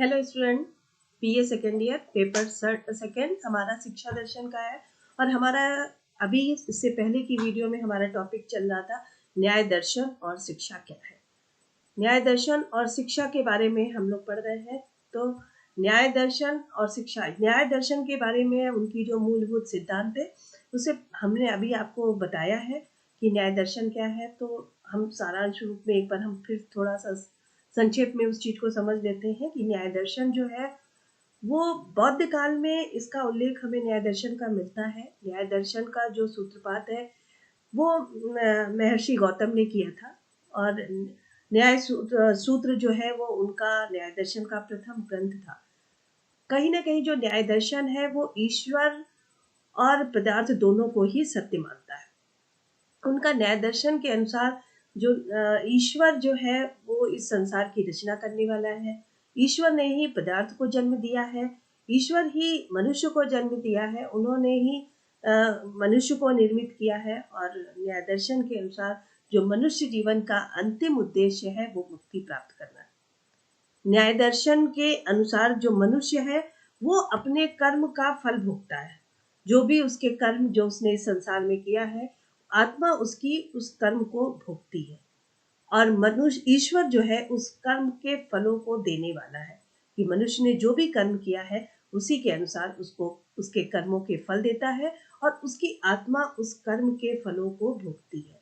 Hello student, BA second year paper second हमारा शिक्षा दर्शन का है। और हमारा अभी इससे पहले की वीडियो में हमारा टॉपिक चल रहा था न्याय दर्शन और शिक्षा क्या है। न्याय दर्शन और शिक्षा के बारे में हम लोग पढ़ रहे हैं। तो न्याय दर्शन और शिक्षा, न्याय दर्शन के बारे में उनकी जो मूलभूत सिद्धांत है उसे हमने अभी आपको बताया है कि न्याय दर्शन क्या है। तो हम सारांश रूप में एक बार हम फिर थोड़ा सा संक्षेप में उस चीज को समझ लेते हैं कि न्याय दर्शन जो है वो बौद्ध काल में इसका उल्लेख हमें न्याय दर्शन का मिलता है। न्याय दर्शन का जो सूत्रपात है वो महर्षि गौतम ने किया था। और न्याय सूत्र जो है वो उनका न्याय दर्शन का प्रथम ग्रंथ था। कहीं ना कहीं जो न्याय दर्शन है वो ईश्वर और पदार्थ दोनों को ही सत्य मानता है। उनका न्याय दर्शन के अनुसार जो ईश्वर जो है वो इस संसार की रचना करने वाला है। ईश्वर ने ही पदार्थ को जन्म दिया है, ईश्वर ही मनुष्य को जन्म दिया है, उन्होंने ही मनुष्य को निर्मित किया है। और न्याय दर्शन के अनुसार जो मनुष्य जीवन का अंतिम उद्देश्य है वो मुक्ति प्राप्त करना है। न्याय दर्शन के अनुसार जो मनुष्य है वो अपने कर्म का फल भोगता है। जो भी उसके कर्म जो उसने इस संसार में किया है, आत्मा उसकी उस कर्म को भोगती है और मनुष्य ईश्वर जो है उस कर्म के फलों को देने वाला है कि मनुष्य ने जो भी कर्म किया है उसी के अनुसार उसको उसके कर्मों के फल देता है और उसकी आत्मा उस कर्म के फलों को भोगती है।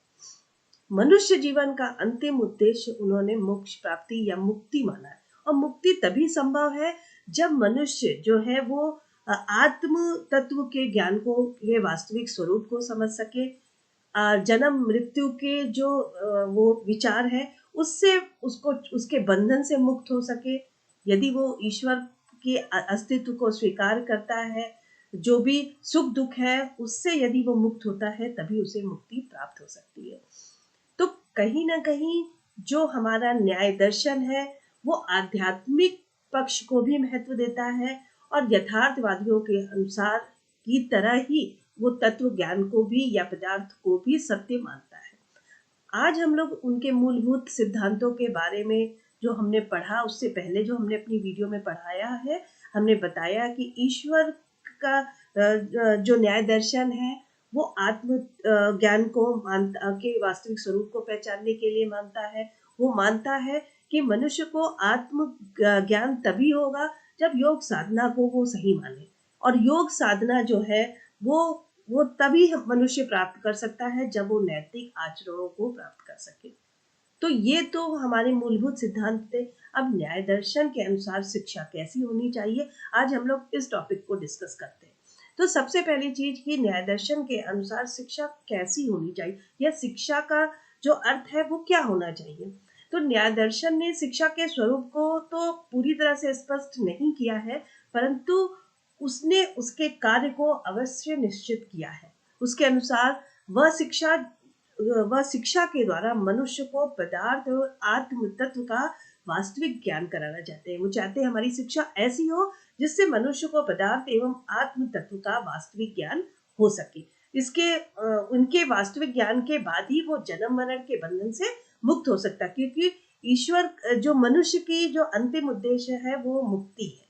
मनुष्य जीवन का अंतिम उद्देश्य उन्होंने मोक्ष प्राप्ति या मुक्ति माना है। और मुक्ति तभी संभव है जब मनुष्य जो है वो आत्म तत्व के ज्ञान को, ये वास्तविक स्वरूप को समझ सके, जन्म मृत्यु के जो वो विचार है उससे उसको उसके बंधन से मुक्त हो सके। यदि वो ईश्वर के अस्तित्व को स्वीकार करता है, जो भी सुख दुख है उससे यदि वो मुक्त होता है तभी उसे मुक्ति प्राप्त हो सकती है। तो कहीं ना कहीं जो हमारा न्याय दर्शन है वो आध्यात्मिक पक्ष को भी महत्व देता है और यथार्थवादियों के अनुसार की तरह ही वो तत्व ज्ञान को भी या पदार्थ को भी सत्य मानता है। आज हम लोग उनके मूलभूत सिद्धांतों के बारे में जो हमने पढ़ा, उससे पहले जो हमने अपनी वीडियो में पढ़ाया है, हमने बताया कि ईश्वर का जो न्याय दर्शन है वो आत्म ज्ञान को मानता के वास्तविक स्वरूप को पहचानने के लिए मानता है। वो मानता है कि मनुष्य को आत्म ज्ञान तभी होगा जब योग साधना को वो सही माने। और योग साधना जो है वो तभी मनुष्य प्राप्त कर सकता है जब वो नैतिक आचरणों को प्राप्त कर सके। तो ये तो हमारे मूलभूत सिद्धांत थे। अब न्याय दर्शन के अनुसार शिक्षा कैसी होनी चाहिए, आज हम लोग इस टॉपिक को डिस्कस करते हैं। तो सबसे पहली चीज कि न्याय दर्शन के अनुसार शिक्षा कैसी होनी चाहिए या शिक्षा का जो अर्थ है वो क्या होना चाहिए। तो न्याय दर्शन ने शिक्षा के स्वरूप को तो पूरी तरह से स्पष्ट नहीं किया है, परंतु उसने उसके कार्य को अवश्य निश्चित किया है। उसके अनुसार वह शिक्षा के द्वारा मनुष्य को पदार्थ और आत्म तत्व का वास्तविक ज्ञान कराना चाहते हैं। वो चाहते हैं हमारी शिक्षा ऐसी हो जिससे मनुष्य को पदार्थ एवं आत्म तत्व का वास्तविक ज्ञान हो सके। इसके उनके वास्तविक ज्ञान के बाद ही वो जन्म मरण के बंधन से मुक्त हो सकता है, क्योंकि ईश्वर जो मनुष्य की जो अंतिम उद्देश्य है वो मुक्ति है।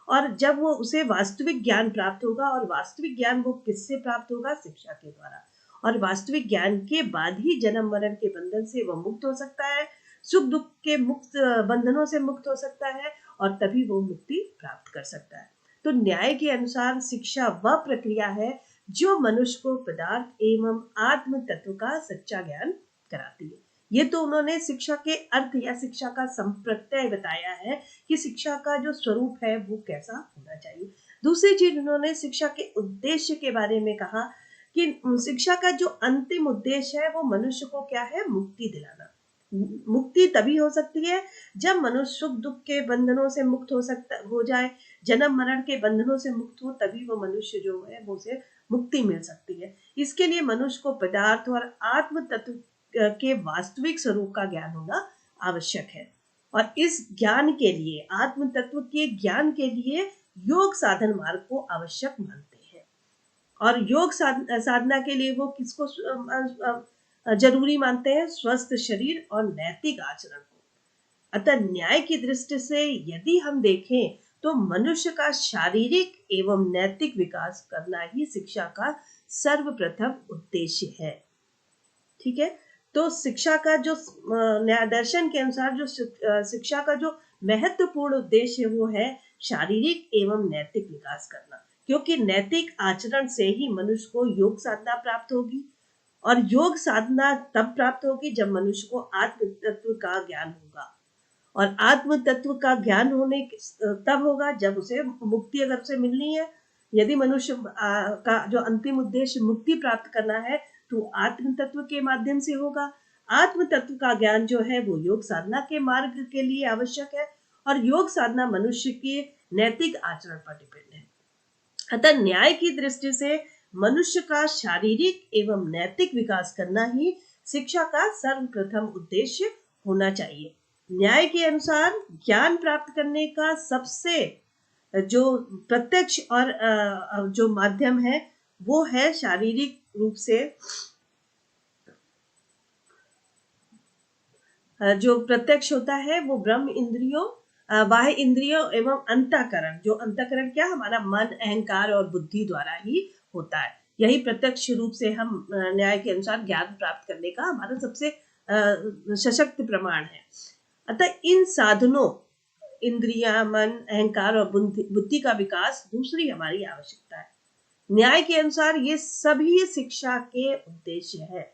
और जब वो उसे वास्तविक ज्ञान प्राप्त होगा, और वास्तविक ज्ञान वो किससे प्राप्त होगा? शिक्षा के द्वारा। और वास्तविक ज्ञान के बाद ही जन्म मरण के बंधन से वह मुक्त हो सकता है, सुख दुख के मुक्त बंधनों से मुक्त हो सकता है और तभी वो मुक्ति प्राप्त कर सकता है। तो न्याय के अनुसार शिक्षा वह प्रक्रिया है जो मनुष्य को पदार्थ एवं आत्म तत्व का सच्चा ज्ञान कराती है। ये तो उन्होंने शिक्षा के अर्थ या शिक्षा का संप्रत्यय बताया है कि शिक्षा का जो स्वरूप है वो कैसा होना चाहिए। दूसरी चीज उन्होंने शिक्षा के उद्देश्य के बारे में कहा कि शिक्षा का जो अंतिम उद्देश्य है वो मनुष्य को क्या है? मुक्ति दिलाना। मुक्ति तभी हो सकती है जब मनुष्य सुख दुख के बंधनों से मुक्त हो जाए, जन्म मरण के बंधनों से मुक्त हो, तभी वो मनुष्य जो है वो उसे मुक्ति मिल सकती है। इसके लिए मनुष्य को पदार्थ और आत्म तत्व के वास्तविक स्वरूप का ज्ञान होना आवश्यक है। और इस ज्ञान के लिए, आत्म तत्व के ज्ञान के लिए योग साधन मार्ग को आवश्यक मानते हैं। और योग साधना के लिए वो किसको जरूरी मानते हैं? स्वस्थ शरीर और नैतिक आचरण को। अतः न्याय की दृष्टि से यदि हम देखें तो मनुष्य का शारीरिक एवं नैतिक विकास करना ही शिक्षा का सर्वप्रथम उद्देश्य है। ठीक है, तो शिक्षा का जो न्याय दर्शन के अनुसार जो शिक्षा का जो महत्वपूर्ण उद्देश्य है वो है शारीरिक एवं नैतिक विकास करना, क्योंकि नैतिक आचरण से ही मनुष्य को योग साधना प्राप्त होगी, और योग साधना तब प्राप्त होगी जब मनुष्य को आत्म तत्व का ज्ञान होगा, और आत्म तत्व का ज्ञान होने तब होगा जब उसे मुक्ति अगर उसे मिलनी है। यदि मनुष्य का जो अंतिम उद्देश्य मुक्ति प्राप्त करना है तो आत्म तत्व के माध्यम से होगा। आत्म तत्व का ज्ञान जो है वो योग साधना के मार्ग के लिए आवश्यक है, और योग साधना मनुष्य के नैतिक आचरण पर डिपेंड है। अतः न्याय की दृष्टि से मनुष्य का शारीरिक एवं नैतिक विकास करना ही शिक्षा का सर्वप्रथम उद्देश्य होना चाहिए। न्याय के अनुसार ज्ञान प्राप्त करने का सबसे जो प्रत्यक्ष और जो माध्यम है वो है शारीरिक रूप से जो प्रत्यक्ष होता है वो ब्रह्म इंद्रियों, बाह्य इंद्रियों एवं अंतःकरण। जो अंतःकरण क्या, हमारा मन, अहंकार और बुद्धि द्वारा ही होता है। यही प्रत्यक्ष रूप से हम न्याय के अनुसार ज्ञान प्राप्त करने का हमारा सबसे सशक्त प्रमाण है। अतः इन साधनों, इंद्रिया, मन, अहंकार और बुद्धि का विकास दूसरी हमारी आवश्यकता है। न्याय के अनुसार ये सभी शिक्षा के उद्देश्य है।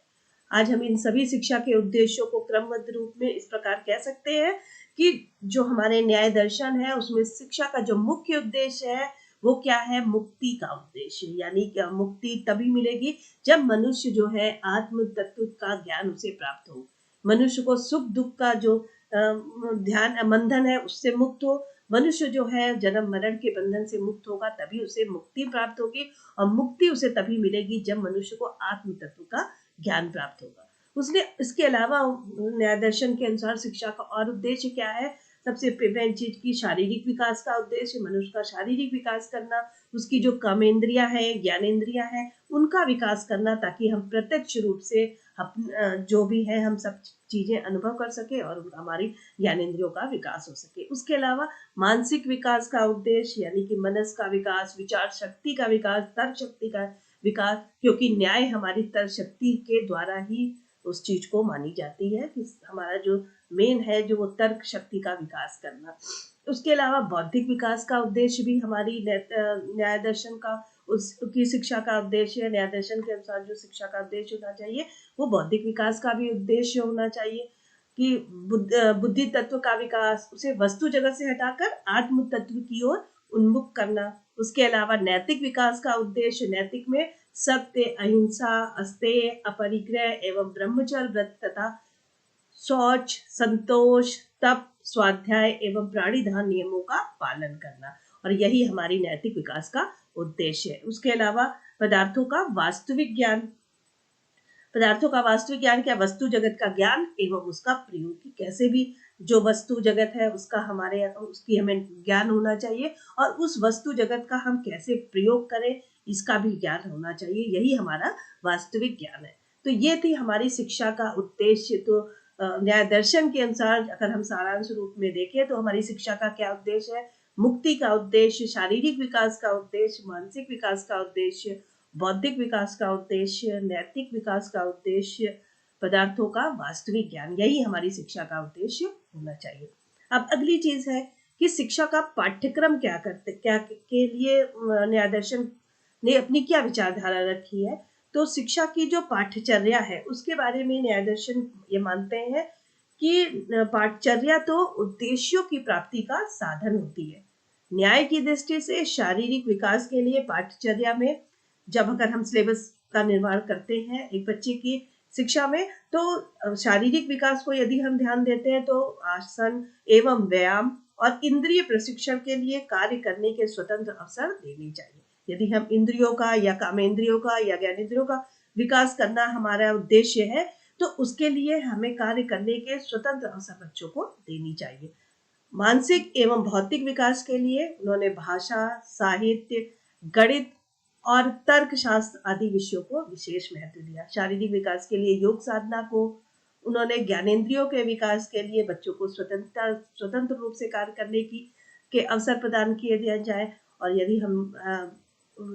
आज हम इन सभी शिक्षा के उद्देश्यों को क्रमबद्ध रूप में इस प्रकार कह सकते हैं कि जो हमारे न्याय दर्शन है उसमें शिक्षा का जो मुख्य उद्देश्य है वो क्या है, मुक्ति का उद्देश्य। यानी कि मुक्ति तभी मिलेगी जब मनुष्य जो है आत्म तत्व का ज्ञान उसे प्राप्त हो, मनुष्य को सुख दुख का जो ध्यान बंधन है उससे मुक्त हो, मनुष्य जो है जन्म मरण के बंधन से मुक्त होगा, तभी उसे मुक्ति प्राप्त होगी। और मुक्ति उसे तभी मिलेगी जब मनुष्य को आत्म तत्व का ज्ञान प्राप्त होगा। उसने इसके अलावा न्याय दर्शन के अनुसार शिक्षा का और उद्देश्य क्या है, सबसे पहली चीज की शारीरिक विकास का उद्देश्य, मनुष्य का शारीरिक विकास करना, उसकी जो कामेंद्रिया है, ज्ञानेंद्रिया है, उनका विकास करना, ताकि हम प्रत्यक्ष रूप से जो भी है हम सब चीजें अनुभव कर सके और हमारी ज्ञानेंद्रियों का विकास हो सके। उसके अलावा मानसिक विकास का उद्देश्य यानी कि मनस का विकास, विचार शक्ति का विकास, तर्क शक्ति का विकास, क्योंकि न्याय हमारी तर्क शक्ति के द्वारा ही उस चीज को मानी जाती है कि हमारा जो मेन है जो वो तर्क शक्ति का विकास करना। उसके अलावा बौद्धिक विकास का उद्देश्य भी हमारी न्याय दर्शन का उसकी शिक्षा का उद्देश्य है। न्याय दर्शन के अनुसार जो शिक्षा का उद्देश्य होना चाहिए वो बौद्धिक विकास का भी उद्देश्य होना चाहिए कि बुद्धि तत्व का विकास, उसे वस्तु जगत से हटाकर आत्म तत्व की ओर उन्मुख करना। उसके अलावा नैतिक विकास का उद्देश्य, नैतिक में सत्य, अहिंसा, अस्तेय, अपरिग्रह एवं ब्रह्मचर्य व्रत तथा शौच, संतोष, तप, स्वाध्याय एवं प्राणिधान नियमों का पालन करना, और यही हमारी नैतिक विकास का उद्देश्य है। उसके अलावा पदार्थों का वास्तविक ज्ञान, पदार्थों का वास्तविक ज्ञान क्या, वस्तु जगत का ज्ञान एवं उसका प्रयोग, कि कैसे भी जो वस्तु जगत है उसका हमारे उसकी हमें ज्ञान होना चाहिए, और उस वस्तु जगत का हम कैसे प्रयोग करें इसका भी ज्ञान होना चाहिए। यही हमारा वास्तविक ज्ञान है। तो ये थी हमारी शिक्षा का उद्देश्य। तो न्याय दर्शन के अनुसार अगर हम सारांश रूप में देखें तो हमारी शिक्षा का क्या उद्देश्य है, मुक्ति का उद्देश्य, शारीरिक विकास का उद्देश्य, मानसिक विकास का उद्देश्य, बौद्धिक विकास का उद्देश्य, नैतिक विकास का उद्देश्य, पदार्थों का वास्तविक ज्ञान, यही हमारी शिक्षा का उद्देश्य होना चाहिए। अब अगली चीज है कि शिक्षा का पाठ्यक्रम क्या करते, क्या के लिए न्याय दर्शन ने अपनी क्या विचारधारा रखी है। तो शिक्षा की जो पाठ्यचर्या है उसके बारे में न्याय दर्शन ये मानते हैं कि पाठ्यचर्या तो उद्देश्यों की प्राप्ति का साधन होती है। न्याय की दृष्टि से शारीरिक विकास के लिए पाठ्यचर्या में जब अगर हम सिलेबस का निर्माण करते हैं एक बच्चे की शिक्षा में, तो शारीरिक विकास को यदि हम ध्यान देते हैं तो आसन एवं व्यायाम और इंद्रिय प्रशिक्षण के लिए कार्य करने के स्वतंत्र अवसर देने चाहिए। यदि हम इंद्रियों का या कामेंद्रियों का या ज्ञानेंद्रियों का विकास करना हमारा उद्देश्य है तो उसके लिए हमें कार्य करने के स्वतंत्र अवसर बच्चों को देनी चाहिए। मानसिक एवं भौतिक विकास के लिए उन्होंने भाषा, साहित्य, गणित और तर्क शास्त्र आदि विषयों को विशेष महत्व दिया। शारीरिक विकास के लिए योग साधना को उन्होंने ज्ञानेंद्रियों के विकास के लिए बच्चों को स्वतंत्र रूप से कार्य करने के अवसर प्रदान किए दिया जाए, और यदि हम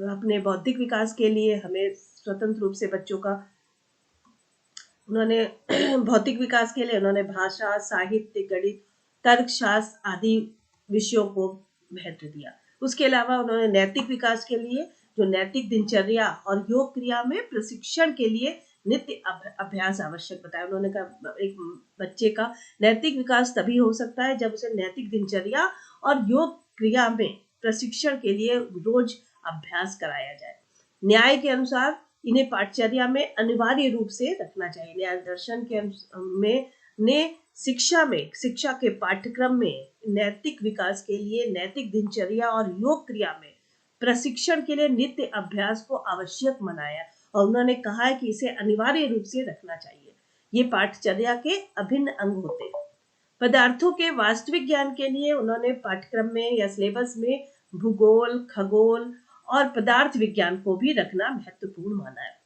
अपने बौद्धिक विकास के लिए हमें स्वतंत्र रूप से बच्चों का उन्होंने भौतिक विकास के लिए उन्होंने भाषा, साहित्य, गणित, तर्कशास्त्र आदि विषयों को महत्व दिया। उसके अलावा उन्होंने नैतिक विकास के लिए जो नैतिक दिनचर्या और योग क्रिया में प्रशिक्षण के लिए नित्य अभ्यास आवश्यक बताया। उन्होंने कहा एक बच्चे का नैतिक विकास तभी हो सकता है जब उसे नैतिक दिनचर्या और योग क्रिया में प्रशिक्षण के लिए रोज अभ्यास कराया जाए। न्याय के अनुसार इन्हें पाठचर्या में अनिवार्य रूप से रखना चाहिए। न्याय दर्शन के शिक्षा के पाठ्यक्रम में नैतिक विकास के लिए नैतिक दिनचर्या और योग क्रिया में प्रशिक्षण के लिए नित्य अभ्यास को आवश्यक मनाया, और उन्होंने कहा है कि इसे अनिवार्य रूप से रखना चाहिए। ये पाठचर्या के अभिन्न अंग होते हैं। पदार्थों के वास्तविक ज्ञान के लिए उन्होंने पाठ्यक्रम में या सिलेबस में भूगोल, खगोल और पदार्थ विज्ञान को भी रखना महत्वपूर्ण माना है।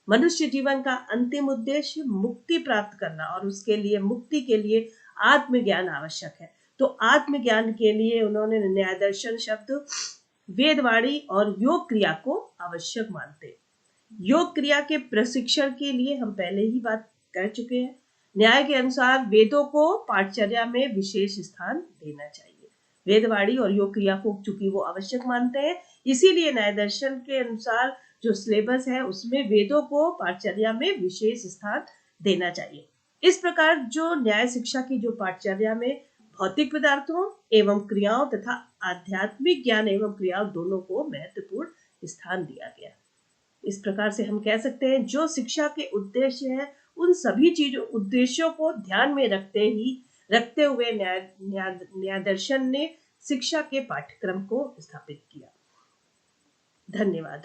मनुष्य जीवन का अंतिम उद्देश्य मुक्ति प्राप्त करना, और उसके लिए मुक्ति के लिए आत्मज्ञान आवश्यक है। तो आत्मज्ञान के लिए उन्होंने न्याय दर्शन शब्द, वेदवाणी और योग क्रिया को आवश्यक मानते। योग क्रिया के प्रशिक्षण के लिए हम पहले ही बात कर चुके हैं। न्याय के अनुसार वेदों को पाठचर्या में विशेष स्थान देना चाहिए। वेदवाणी और योग क्रिया को चूंकि वो आवश्यक मानते हैं, इसीलिए न्याय दर्शन के अनुसार जो सिलेबस है उसमें वेदों को पाठचर्या में विशेष स्थान देना चाहिए। इस प्रकार जो न्याय शिक्षा की जो पाठचर्या में भौतिक पदार्थों एवं क्रियाओं तथा आध्यात्मिक ज्ञान एवं क्रियाओं दोनों को महत्वपूर्ण स्थान दिया गया। इस प्रकार से हम कह सकते हैं जो शिक्षा के उद्देश्य है उन सभी उद्देश्यों को ध्यान में रखते हुए न्याय दर्शन ने शिक्षा के पाठ्यक्रम को स्थापित किया। धन्यवाद।